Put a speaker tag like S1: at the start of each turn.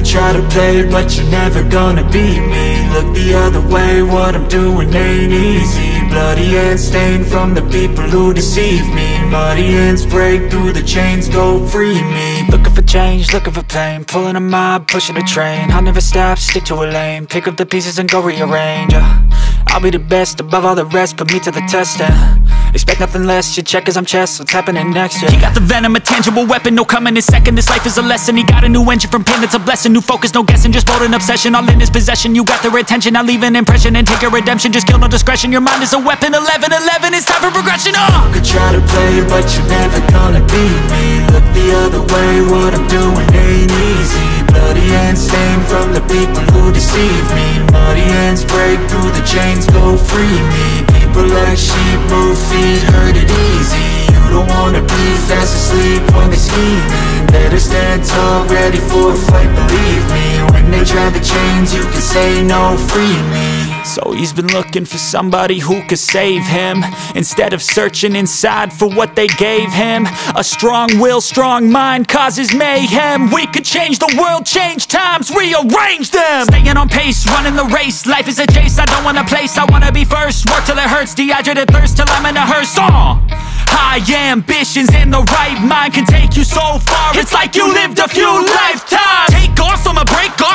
S1: try to play, but you're never gonna beat me. Look the other way, what I'm doing ain't easy. Bloody hands stained from the people who deceive me. Muddy hands break through the chains, go free me. Looking for change, looking for pain, pulling a mob, pushing a train. I'll never stop, stick to a lane, pick up the pieces and go rearrange. I'll be the best above all the rest, put me to the test and expect nothing less. You check as I'm chess, what's happening next? Yeah. He got the venom, a tangible weapon, no coming in second. This life is a lesson. He got a new engine from pain, it's a blessing. New focus, no guessing, just bold and obsession. All in his possession, you got their attention. I'll leave an impression and take a redemption. Just kill, no discretion, your mind is a weapon. 11-11, it's time for progression. You could try to play, but you're never gonna beat me. Look the other way, what I'm doing ain't easy. Bloody hands stained from the people who deceive me. Muddy hands break through the chains, go free me. People like sheep move feet, hurt it easy. You don't wanna be fast asleep when they scheming. Better stand tall, ready for a fight, believe me. When they try the chains, you can say no, free me. So he's been looking for somebody who could save him, instead of searching inside for what they gave him. A strong will, strong mind causes mayhem. We could change the world, change times, rearrange them. Staying on pace, running the race. Life is a chase, I don't want a place, I wanna be first. Work till it hurts, dehydrated thirst till I'm in a hearse. High ambitions and the right mind can take you so far. It's like you lived a few lifetimes. Take off, I'ma break off.